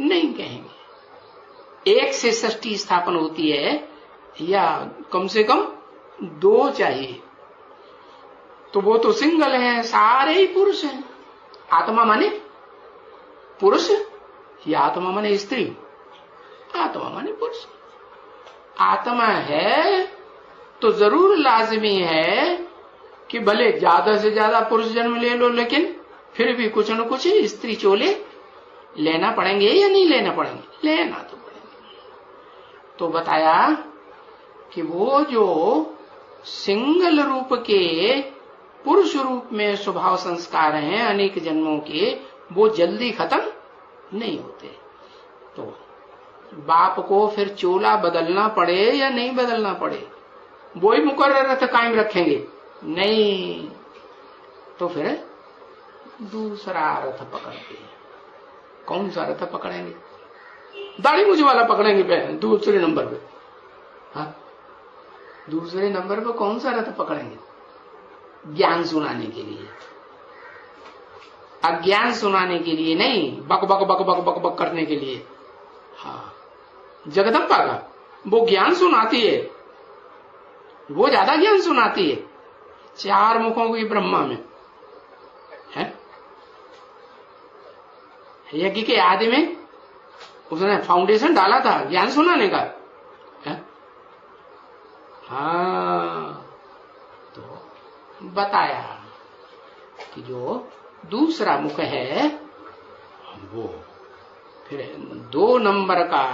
नहीं कहेंगे। एक से षष्ठी स्थापन होती है या कम से कम 2 चाहिए, तो वो तो सिंगल है, सारे ही पुरुष हैं। आत्मा माने पुरुष या आत्मा माने स्त्री? आत्मा माने पुरुष। आत्मा है तो जरूर लाजमी है कि भले ज्यादा से ज्यादा पुरुष जन्म ले लो, लेकिन फिर भी कुछ न कुछ स्त्री चोले लेना पड़ेंगे या नहीं लेना पड़ेंगे? लेना तो पड़ेंगे। तो बताया कि वो जो सिंगल रूप के पुरुष रूप में स्वभाव संस्कार हैं अनेक जन्मों के, वो जल्दी खत्म नहीं होते। तो बाप को फिर चोला बदलना पड़े या नहीं बदलना पड़े, वो ही मुकर्रर रथ कायम रखेंगे? नहीं, तो फिर दूसरा रथ पकड़ते हैं। कौन सा रथ पकड़ेंगे? दाढ़ी मूछ वाला पकड़ेंगे दूसरे नंबर पे। हाँ, दूसरे नंबर पे कौन सा रथ पकड़ेंगे? ज्ञान सुनाने के लिए, अज्ञान सुनाने के लिए नहीं, बक बक बक बक बक बक करने के लिए। हाँ, जगदम्बा का वो ज्ञान सुनाती है, वो ज्यादा ज्ञान सुनाती है। 4 मुखों की ब्रह्मा में है। यज्ञ के आदि में उसने फाउंडेशन डाला था ज्ञान सुनाने का है? हाँ, तो बताया कि जो दूसरा मुख है वो फिर 2 नंबर का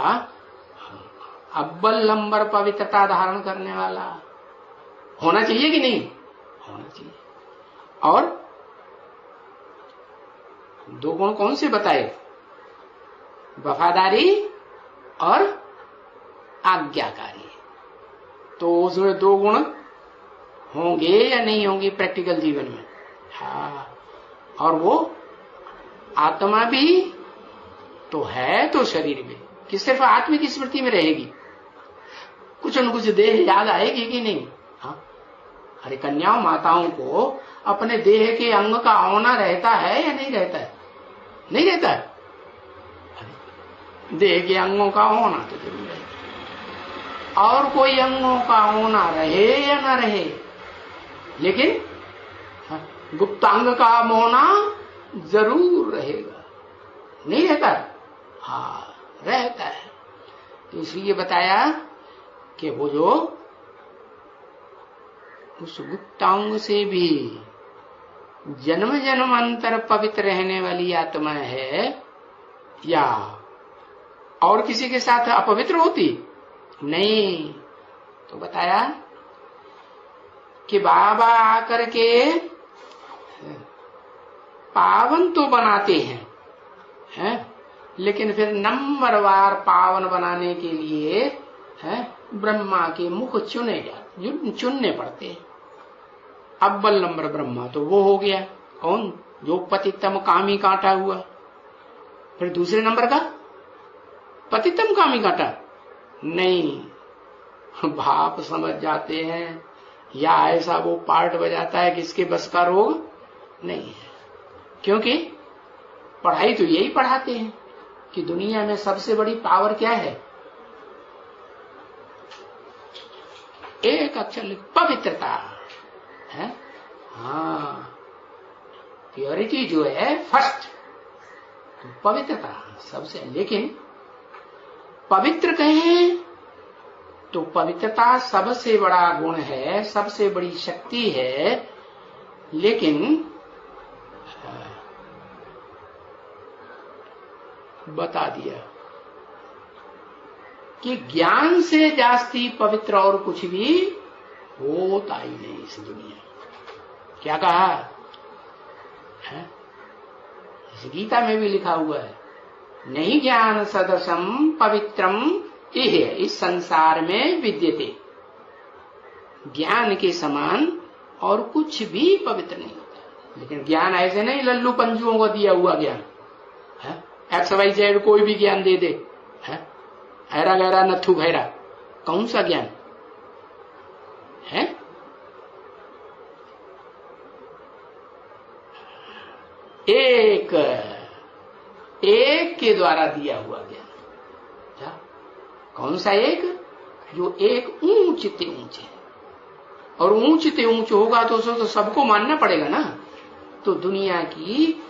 अव्वल नंबर पवित्रता धारण करने वाला होना चाहिए कि नहीं? होना चाहिए। और 2 गुण कौन से बताए? वफादारी और आज्ञाकारी। तो उसमें 2 गुण होंगे या नहीं होंगे प्रैक्टिकल जीवन में? हाँ, और वो आत्मा भी तो है तो शरीर में, कि सिर्फ आत्मा की स्मृति में रहेगी, कुछ न कुछ देह याद आएगी कि नहीं? हाँ, अरे कन्याओं माताओं को अपने देह के अंग का होना रहता है या नहीं रहता है? नहीं रहता है। देह के अंगों का होना तो जरूर है, और कोई अंगों का होना रहे या ना रहे, लेकिन गुप्तांग का होना जरूर रहेगा। नहीं रहता? हाँ, रहता है। तो इसलिए बताया कि वो जो उस गुप्तांग से भी जन्म जन्मांतर पवित्र रहने वाली आत्मा है, या और किसी के साथ अपवित्र होती? नहीं। तो बताया कि बाबा आकर के पावन तो बनाते हैं, लेकिन फिर नंबरवार पावन बनाने के लिए ब्रह्मा के मुख चुनने पड़ते हैं। अव्वल नंबर ब्रह्मा तो वो हो गया, कौन? जो पतितम कामी काटा हुआ। फिर दूसरे नंबर का पतितम कामी काटा नहीं, भाप समझ जाते हैं, या ऐसा वो पार्ट बजाता है कि इसके बस का रोग नहीं है। क्योंकि पढ़ाई तो यही पढ़ाते हैं कि दुनिया में सबसे बड़ी पावर क्या है? एक अक्षर पवित्रता है। हाँ, प्योरिटी जो है फर्स्ट, तो पवित्रता सबसे। लेकिन पवित्र कहें तो पवित्रता सबसे बड़ा गुण है, सबसे बड़ी शक्ति है, लेकिन बता दिया कि ज्ञान से जास्ती पवित्र और कुछ भी होता ही नहीं इस दुनिया। क्या कहा है? इस गीता में भी लिखा हुआ है, नहीं ज्ञान सदसम पवित्रम इह इस संसार में विद्यते। ज्ञान के समान और कुछ भी पवित्र नहीं होता। लेकिन ज्ञान ऐसे नहीं लल्लू पंजुओं को दिया हुआ ज्ञान है, XYZ कोई भी ज्ञान दे दे, हैरा गहरा नथु भैरा, कौन सा ज्ञान है? एक के द्वारा दिया हुआ ज्ञान। क्या? कौन सा एक? जो एक ऊंच ते ऊंच है, और ऊंच ते ऊंच होगा तो उसको तो सबको मानना पड़ेगा ना। तो दुनिया की